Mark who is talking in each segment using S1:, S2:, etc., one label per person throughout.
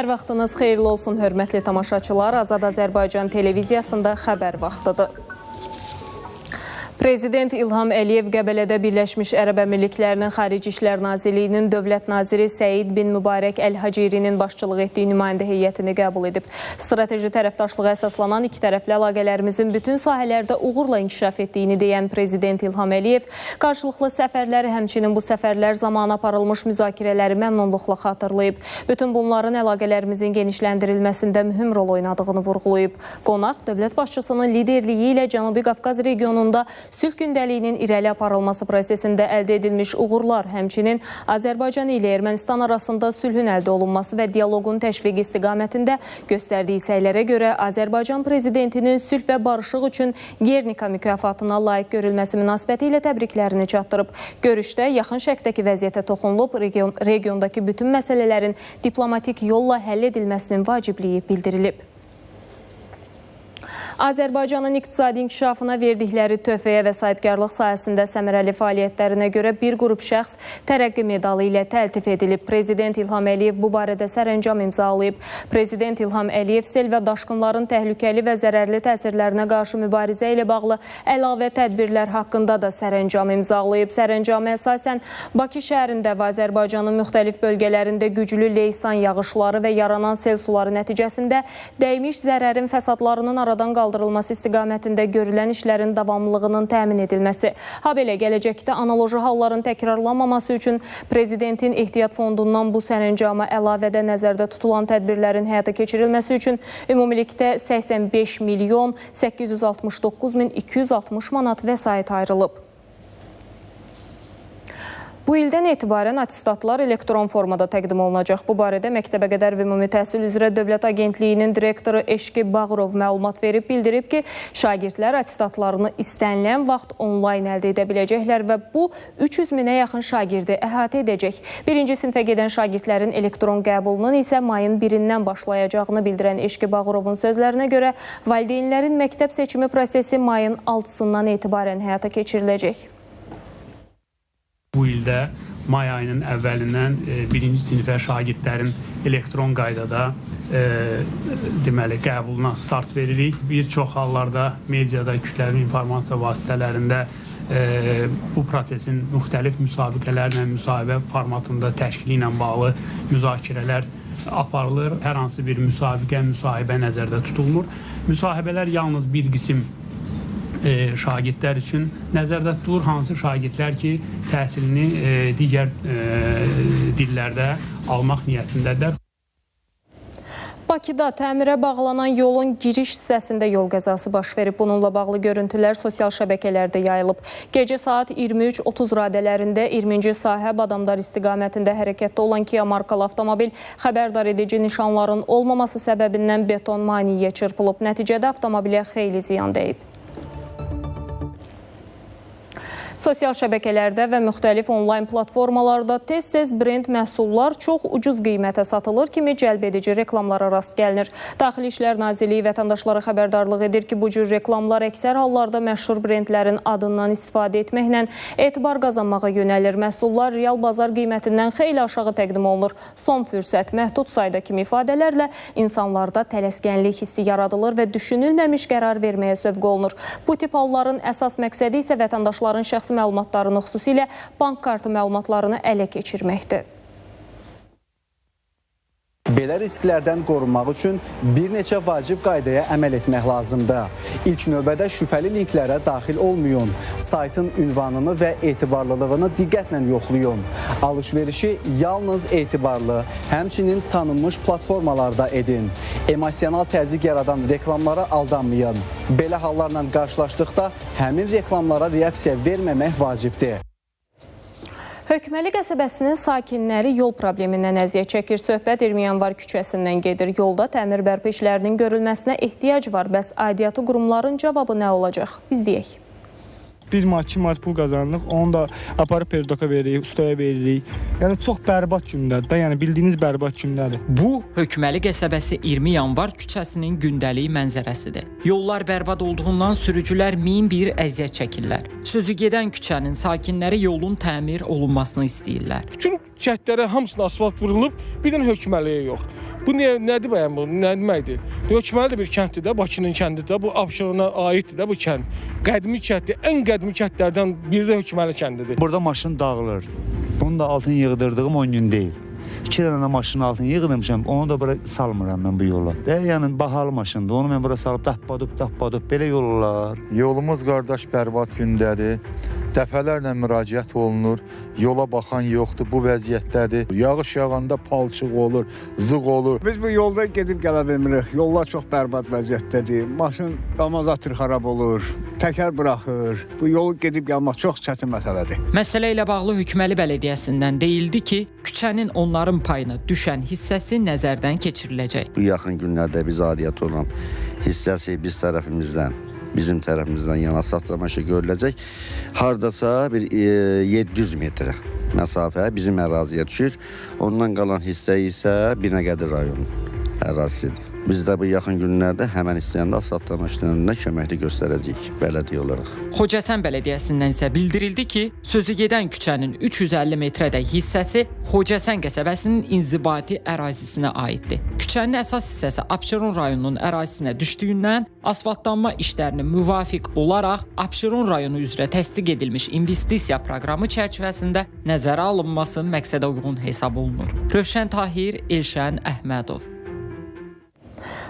S1: Hər vaxtınız xeyirli olsun, hörmətli tamaşaçılar. Azad Azərbaycan televiziyasında xəbər vaxtıdır. Prezident İlham Əliyev Qəbələdə Birləşmiş Ərəb Əmirliklərinin Xarici İşlər Nazirliyinin Dövlət Naziri Səid bin Mübarək Əl-Hacirinin başçılıq etdiyi nümayəndə heyətini qəbul edib. Strateji tərəfdaşlığa əsaslanan iki tərəfli əlaqələrimizin bütün sahələrdə uğurla inkişaf etdiyini deyən Prezident İlham Əliyev, qarşılıqlı səfərləri, həmçinin bu səfərlər zamanı aparılmış müzakirələri məmnunluqla xatırlayıb. Bütün bunların əlaqələrimizin genişləndirilməsində mühüm rol oynadığını vurğulayıb. Qonaq, dövlət başçısının liderliyi ilə Cənubi Qafqaz regionunda sülh gündəliyinin irəli aparılması prosesində əldə edilmiş uğurlar, həmçinin Azərbaycan ilə Ermənistan arasında sülhün əldə olunması və dialoqun təşviqi istiqamətində göstərdiyi səylərə görə Azərbaycan prezidentinin sülh və barışıq üçün Gernika mükafatına layiq görülməsi münasibəti ilə təbriklərini çatdırıb. Görüşdə yaxın şərqdəki vəziyyətə toxunulub, regiondakı bütün məsələlərin diplomatik yolla həll edilməsinin vacibliyi bildirilib. Azərbaycanın iqtisadi inkişafına verdikləri töhfəyə və sahibkarlıq sahəsində səmərəli fəaliyyətlərinə görə bir qrup şəxs tərəqqi medalı ilə təltif edilib. Prezident İlham Əliyev bu barədə sərəncam imzalayıb. Prezident İlham Əliyev sel və daşqınların təhlükəli və zərərli təsirlərinə qarşı mübarizə ilə bağlı əlavə tədbirlər haqqında da sərəncam imzalayıb. Sərəncama əsasən Bakı şəhərində və Azərbaycanın müxtəlif bölgələrində güclü leysan yağışları və yaranan sel suları nəticəsində dəymiş zərərin fəsadlarının aradan qaldırılması istiqamətində görülən işlərin davamlılığının təmin edilməsi. Habelə gələcəkdə analoji halların təkrarlanmaması üçün Prezidentin ehtiyat fondundan bu sərəncama əlavədə nəzərdə tutulan tədbirlərin həyata keçirilməsi üçün ümumilikdə 85 milyon 869 min 260 manat vəsait ayrılıb. Bu ildən etibarən attestatlar elektron formada təqdim olunacaq. Bu barədə Məktəbəqədər və Ümumi Təhsil üzrə Dövlət Agentliyinin direktoru Eşqi Bağırov məlumat verib, bildirib ki, şagirdlər attestatlarını istənilən vaxt onlayn əldə edə biləcəklər və bu 300 minə yaxın şagirdi əhatə edəcək. Birinci sinifə gedən şagirdlərin elektron qəbulunun isə mayın 1-dən başlayacağını bildirən Eşqi Bağırovun sözlərinə görə valideynlərin məktəb seçimi prosesi mayın 6-sından etibarən həyata keçiriləcək.
S2: Bu ildə may ayının əvvəlindən birinci sinifə şagirdlərin elektron qaydada deməli qəbuluna start veririk. Bir çox hallarda mediada, kütləvi informasiya vasitələrində bu prosesin müxtəlif müsabiqələrlə, müsahibə formatında təşkili ilə bağlı müzakirələr aparılır. Hər hansı bir müsabiqə, müsahibə nəzərdə tutulmur. Müsahibələr yalnız bir qism şagirdlər üçün nəzərdə tutulur, hansı şagirdlər ki, təhsilini digər dillərdə almaq niyyətindədir.
S1: Bakıda təmirə bağlanan yolun giriş hissəsində yol qəzası baş verib. Bununla bağlı görüntülər sosial şəbəkələrdə yayılıb. Gecə saat 23:30 radələrində 20-ci sahə Badamdar istiqamətində hərəkətdə olan Kia markalı avtomobil xəbərdar edici nişanların olmaması səbəbindən beton maneəyə çırpılıb. Nəticədə avtomobilə xeyli ziyan dəyib. Sosial şəbəkələrdə və müxtəlif onlayn platformalarda tez-tez brend məhsullar çox ucuz qiymətə satılır kimi cəlb edici reklamlara rast gəlinir. Daxili İşlər Nazirliyi vətəndaşlara xəbərdarlıq edir ki, bu cür reklamlar əksər hallarda məşhur brendlərin adından istifadə etməklə etibar qazanmağa yönəlir. Məhsullar real bazar qiymətindən xeyli aşağı təqdim olunur. Son fürsət, məhdud sayda kimi ifadələrlə insanlarda tələskənlik hissi yaradılır və düşünülməmiş qərar verməyə sövq olunur. Bu tip halların əsas məqsədi isə vətəndaşların şəxsi məlumatlarını, xüsusilə bank kartı məlumatlarını ələ keçirməkdir.
S3: Belə risklərdən qorunmaq üçün bir neçə vacib qaydaya əməl etmək lazımdır. İlk növbədə şübhəli linklərə daxil olmayın. Saytın ünvanını və etibarlılığını diqqətlə yoxlayın. Alışverişi yalnız etibarlı, həmçinin tanınmış platformalarda edin. Emosional təzyiq yaradan reklamlara aldanmayın. Belə hallarla qarşılaşdıqda həmin reklamlara reaksiya verməmək vacibdir.
S1: Hökməli qəsəbəsinin sakinləri yol problemindən əziyyət çəkir. Söhbət 20 yanvar küçəsindən gedir. Yolda təmir bərpa işlərinin görülməsinə ehtiyac var. Bəs aidiyyatı qurumların cavabı nə olacaq? İzləyək.
S4: 1 manat, 2 manat pul qazanırıq, onu da aparıb perdoka veririk, ustaya veririk. Yəni çox bərbad gündədir də, yəni bildiyiniz bərbad gündədir.
S5: Bu, Hökməli qəsəbəsi 20 yanvar küçəsinin gündəlik mənzərəsidir. Yollar bərbad olduğundan sürücülər min bir əziyyət çəkirlər. Sözü gedən küçənin sakinləri yolun təmir olunmasını istəyirlər.
S6: Bütün cəhdlərə hamısına asfalt vurulub, bir dənə Hökməliyə yox. Bu nədir bəyəm bu? Nə deməkdir? Hökməli bir kənddir də, Bakının kəndidir də. Bu Abşerona aiddir də bu kənd. Qədimi kənddir. Ən qədimi kəndlərdən biri də Hökməli kəndidir.
S7: Burada maşın dağılır. Bunun da altını yığdırdığım 10 gün deyil. 2 dənə maşının altını yığdırmışam, onu da bura salmıram mən bu yola. Yəni bahalı maşındır, onu mən bura salıb dappadıb, belə yol olar.
S8: Yolumuz qardaş bərbad gündədir. Dəfələrlə müraciət olunur. Yola baxan yoxdur, bu vəziyyətdədir. Yağış yağanda palçıq olur, zığ olur.
S9: Biz bu yolda gedib gələ bilmirik. Yollar çox bərbad vəziyyətdədir. Maşın damazatır xarab olur, təkər buraxır. Bu yolu gedib gəlmək çox çətin məsələdir.
S5: Məsələ ilə bağlı Hükməli Bələdiyyəsindən deyildi ki, küçənin onların payına düşən hissəsi nəzərdən keçiriləcək.
S10: Bu yaxın günlərdə biz aidiyyatı olan hissəsi bizim tərəfimizdən yana saxlamaşı görüləcək. Hardasa bir 700 metrə məsafə bizim əraziyə düşür. Ondan qalan hissə isə Binəqədi rayonunun ərazisidir. Biz də bu yaxın günlərdə həmən hissənin də asfaltlama işlərində köməkli göstərəcəyik bələdiyyə olaraq.
S5: Xocəsən Bələdiyyəsindən isə bildirildi ki, sözü gedən küçənin 350 metrədək hissəsi Xocəsən qəsəbəsinin inzibati ərazisinə aiddir. Küçənin əsas hissəsi Abşeron rayonunun ərazisinə düşdüyündən asfaltlanma işlərinin müvafiq olaraq Abşeron rayonu üzrə təsdiq edilmiş investisiya proqramı çərçivəsində nəzərə alınması məqsədə uyğun hesab olunur. Rövşən Tahir, Elşən Əhmədov.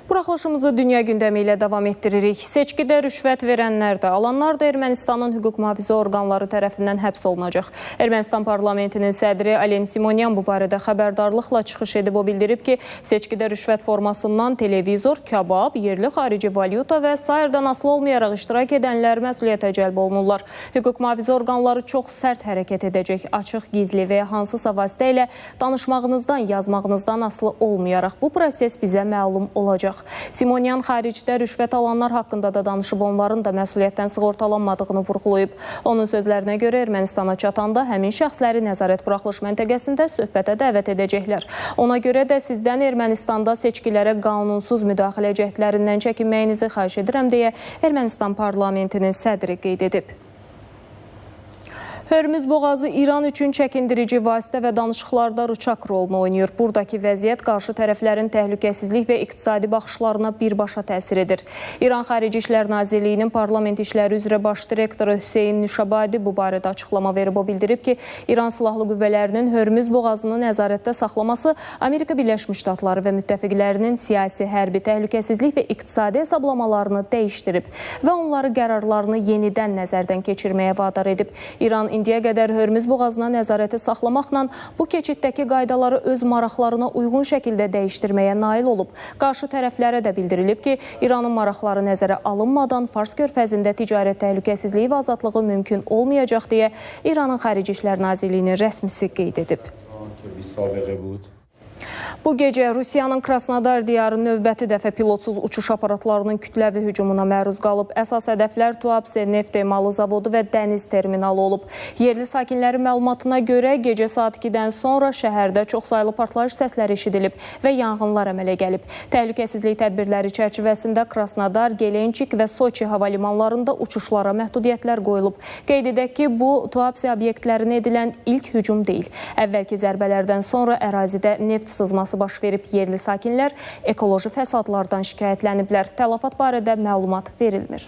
S1: Buraxılışımızı dünya gündəmi ilə davam etdiririk. Seçkidə rüşvət verənlər də, alanlar da Ermənistanın hüquq mühafizə orqanları tərəfindən həbs olunacaq. Ermənistan parlamentinin sədri Alen Simonyan bu barədə xəbərdarlıqla çıxış edib. O bildirib ki, seçkidə rüşvət formasından televizor, kabab, yerli xarici valyuta və sairdən asılı olmayaraq iştirak edənlər məsuliyyətə cəlb olunurlar. Hüquq mühafizə orqanları çox sərt hərəkət edəcək. Açıq, gizli və ya hansısa vasitə ilə danışmağınızdan, yazmağınızdan asılı olmayaraq bu proses bizə məlum olacaq. Simonyan xaricdə rüşvət alanlar haqqında da danışıb, onların da məsuliyyətdən sığortalanmadığını vurğulayıb. Onun sözlərinə görə Ermənistana çatanda həmin şəxsləri nəzarət buraxılış məntəqəsində söhbətə dəvət edəcəklər. Ona görə də sizdən Ermənistanda seçkilərə qanunsuz müdaxilə cəhdlərindən çəkinməyinizi xahiş edirəm deyə Ermənistan parlamentinin sədri qeyd edib. Hörmüz boğazı İran üçün çəkindirici vasitə və danışıqlarda rıçaq rolunu oynayır. Buradakı vəziyyət qarşı tərəflərin təhlükəsizlik və iqtisadi baxışlarına birbaşa təsir edir. İran Xarici İşlər Nazirliyinin parlament işləri üzrə baş direktoru Hüseyn Nüşabadi bu barədə açıqlama verib. O bildirib ki, İran Silahlı Qüvvələrinin Hörmüz boğazını nəzarətdə saxlaması Amerika Birləşmiş Ştatları və müttəfiqlərinin siyasi, hərbi təhlükəsizlik və iqtisadi hesablamalarını dəyişdirib və onları qərarlarını yenidən nəzərdən keçirməyə vadar edib. İran indiyə qədər Hörmüz boğazına nəzarəti saxlamaqla bu keçiddəki qaydaları öz maraqlarına uyğun şəkildə dəyişdirməyə nail olub. Qarşı tərəflərə də bildirilib ki, İranın maraqları nəzərə alınmadan Fars körfəzində ticarət təhlükəsizliyi və azadlığı mümkün olmayacaq deyə İranın Xarici İşlər Nazirliyinin rəsmisi qeyd edib. Bu gecə Rusiyanın Krasnodar diyarı növbəti dəfə pilotsuz uçuş aparatlarının kütləvi hücumuna məruz qalıb. Əsas hədəflər Tuapse neft emalı zavodu və dəniz terminalı olub. Yerli sakinlərin məlumatına görə gecə saat 2-dən sonra şəhərdə çoxsaylı partlayış səsləri eşidilib və yanğınlar əmələ gəlib. Təhlükəsizlik tədbirləri çərçivəsində Krasnodar, Gelençik və Soçi hava limanlarında uçuşlara məhdudiyyətlər qoyulub. Qeyd edək ki, bu Tuapse obyektlərinə edilən ilk hücum deyil. Əvvəlki zərbələrdən sonra ərazidə neft sızması baş verib, yerli sakinlər ekoloji fəsadlardan şikayətləniblər. Tələfat barədə məlumat verilmir.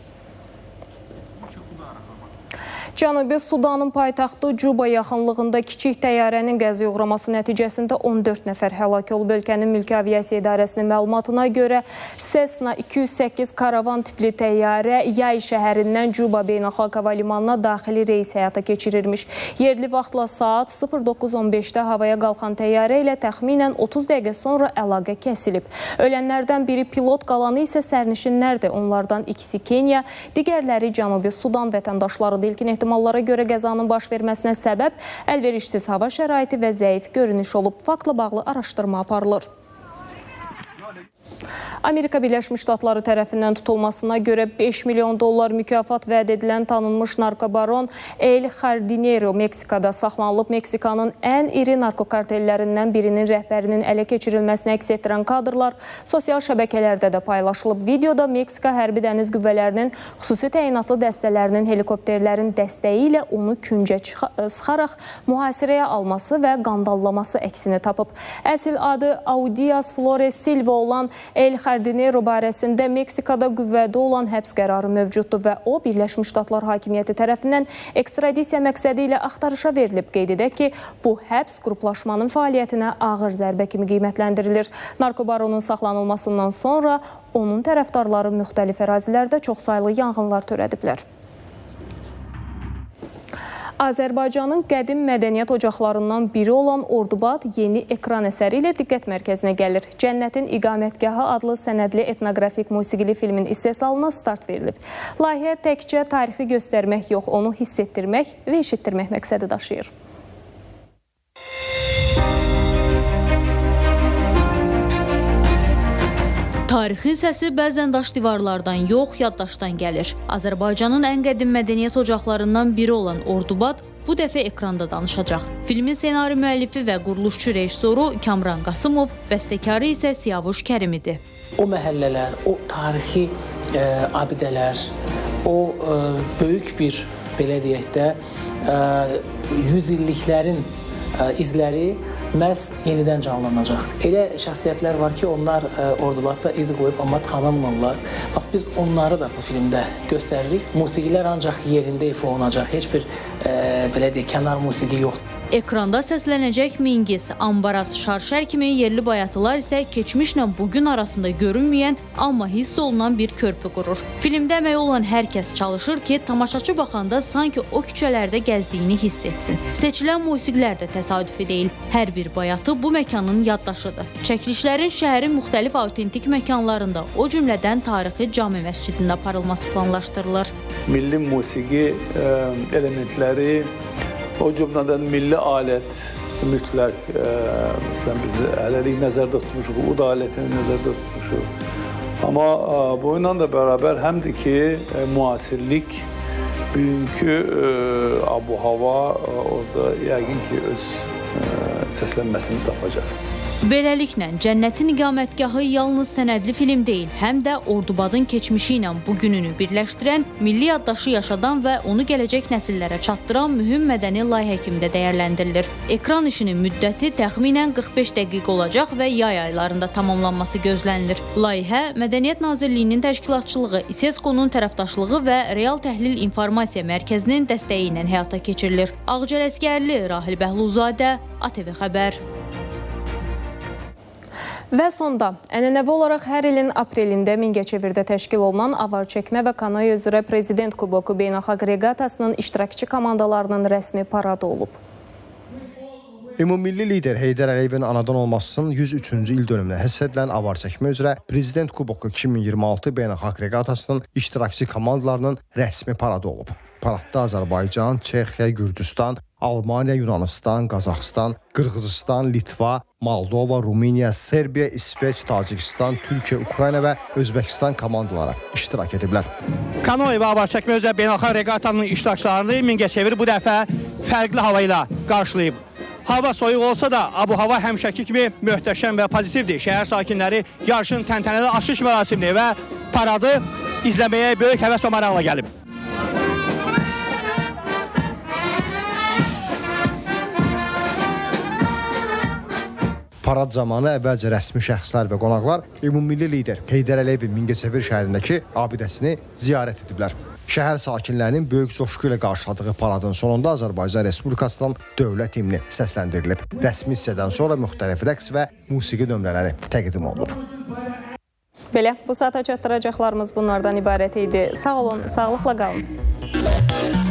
S1: Cənubi Sudanın paytaxtı Cuba yaxınlığında kiçik təyyarənin qəzaya uğraması nəticəsində 14 nəfər həlak olub. Ölkənin Mülki Aviasiya İdarəsinin məlumatına görə Cessna 208 karavan tipli təyyarə Yay şəhərindən Cuba beynəlxalq hava limanına daxili reys həyata keçirirmiş. Yerli vaxtla saat 09:15-də havaya qalxan təyyarə ilə təxminən 30 dəqiqə sonra əlaqə kəsilib. Ölənlərdən biri pilot, qalanı isə sərnişinlərdir. Onlardan ikisi Kenya, digərləri Cənubi Sudan vətəndaşlarıdır. İlkin ehtimallara görə qəzanın baş verməsinə səbəb əlverişsiz hava şəraiti və zəif görünüş olub. Faktla bağlı araşdırma aparılır. Amerika Birləşmiş Ştatları tərəfindən tutulmasına görə $5 milyon mükafat vəd edilən tanınmış narkobaron El Jardinero Meksikada saxlanılıb. Meksikanın ən iri narkokartellərindən birinin rəhbərinin ələ keçirilməsini əks etdirən kadrlar sosial şəbəkələrdə də paylaşılıb. Videoda Meksika Hərbi Dəniz Qüvvələrinin xüsusi təyinatlı dəstələrinin helikopterlərin dəstəyi ilə onu küncə sıxaraq mühasirəyə alması və qandallaması əksini tapıb. Əsl adı Audias Flores Silva olan El Jardinero barəsində Meksikada qüvvədə olan həbs qərarı mövcuddur və o, Birləşmiş Ştatlar hakimiyyəti tərəfindən ekstradisiya məqsədi ilə axtarışa verilib. Qeyd edək ki, bu həbs qruplaşmanın fəaliyyətinə ağır zərbə kimi qiymətləndirilir. Narkobaronun saxlanılmasından sonra onun tərəfdarları müxtəlif ərazilərdə çoxsaylı yanğınlar törədiblər. Azərbaycanın qədim mədəniyyət ocaqlarından biri olan Ordubad yeni ekran əsəri ilə diqqət mərkəzinə gəlir. Cənnətin İqamətgahı adlı sənədli etnoqrafik musiqili filmin istehsalına start verilib. Layihə təkcə tarixi göstərmək yox, onu hiss etdirmək və eşitdirmək məqsədi daşıyır.
S11: Tarixin səsi bəzən daş divarlardan yox, yaddaşdan gəlir. Azərbaycanın ən qədim mədəniyyət ocaqlarından biri olan Ordubad bu dəfə ekranda danışacaq. Filmin ssenari müəllifi və quruluşçu rejissoru Kamran Qasımov, bəstəkarı isə Siyavuş Kərimidir.
S12: O məhəllələr, o tarixi abidələr, o böyük bir, belə deyək də, 100 illiklərin izləri məhz yenidən canlanacaq. Elə şəxsiyyətlər var ki, onlar Ordubadda iz qoyub, amma tanınmırlar. Bax, biz onları da bu filmdə göstəririk. Musiqilər ancaq yerində ifa olunacaq. Heç bir, belə deyək, kənar musiqi yoxdur.
S11: Ekranda səslənəcək Mingiz, Ambaraz, Şarşər kimi yerli bayatılar isə keçmişlə bugün arasında görünməyən, amma hiss olunan bir körpü qurur. Filmdə əmək olan hər kəs çalışır ki, tamaşaçı baxanda sanki o küçələrdə gəzdiyini hiss etsin. Seçilən musiqilər də təsadüfi deyil. Hər bir bayatı bu məkanın yaddaşıdır. Çəkilişlərin şəhərin müxtəlif autentik məkanlarında, o cümlədən tarixi Cami məscidində aparılması planlaşdırılır.
S13: Milli musiqi elementləri, o cümlədən milli alət mütləq, məsələn, biz hələlik nəzərdə tutmuşuq, ud alətini nəzərdə tutmuşuq. Amma bununla da bərabər həmdir ki, müasirlik, bugünkü abu-hava orada yəqin ki, öz səslənməsini tapacaq.
S11: Beləliklə, Cənnətin İqamətgahı yalnız sənədli film deyil, həm də Ordubadın keçmişi ilə bugününü birləşdirən, milli yaddaşı yaşadan və onu gələcək nəsillərə çatdıran mühüm mədəni layihə kimi də dəyərləndirilir. Ekran işinin müddəti təxminən 45 dəqiqə olacaq və yay aylarında tamamlanması gözlənilir. Layihə Mədəniyyət Nazirliyinin təşkilatçılığı, İSESCO-nun tərəfdaşlığı və Real Təhlil İnformasiya Mərkəzinin dəstəyi ilə həyata keçirilir. Ağcəl Əsgərli, Rahil Bəhluzadə, ATV Xəbər.
S1: Və sonda, ənənəvi olaraq hər ilin aprelində Mingəçevirdə təşkil olunan avar çəkmə və kanoe üzrə Prezident Kuboku beynəlxalq reqatasının iştirakçı komandalarının rəsmi paradı olub.
S14: Ümummilli lider Heydər Əliyevin anadan olmasının 103-cü il dönümünə həsr edilən avar çəkmə üzrə Prezident Kuboku 2026 beynəlxalq reqatasının iştirakçı komandalarının rəsmi paradı olub. Paradda Azərbaycan, Çexiya, Gürcüstan, Almaniya, Yunanistan, Qazaxıstan, Qırğızistan, Litva, Moldova, Rumıniya, Serbiya, İsveç, Tacikistan, Türkiyə, Ukrayna və Özbəkistan komandaları iştirak ediblər.
S15: Kanoe və avar çəkmə üzrə beynəlxalq reqatanın iştirakçılarını Mingəçevir bu dəfə fərqli hava ilə qarşılayıb. Hava soyuq olsa da, abu-hava həmişəki kimi möhtəşəm və pozitivdir. Şəhər sakinləri yarışın təntənəli açılış mərasimini və paradı izləməyə böyük həvəs və maraqla gəlib.
S14: Parad zamanı əvvəlcə rəsmi şəxslər və qonaqlar ümummilli lider Heydər Əliyevin Mingəçevir şəhərindəki abidəsini ziyarət ediblər. Şəhər sakinlərinin böyük coşqu ilə qarşıladığı paradın sonunda Azərbaycan Respublikasından dövlət himni səsləndirilib. Rəsmi hissədən sonra müxtəlif rəqs və musiqi nömrələri təqdim olunub.
S1: Belə, bu saata çatdıracaqlarımız bunlardan ibarət idi. Sağ olun, sağlıqla qalın.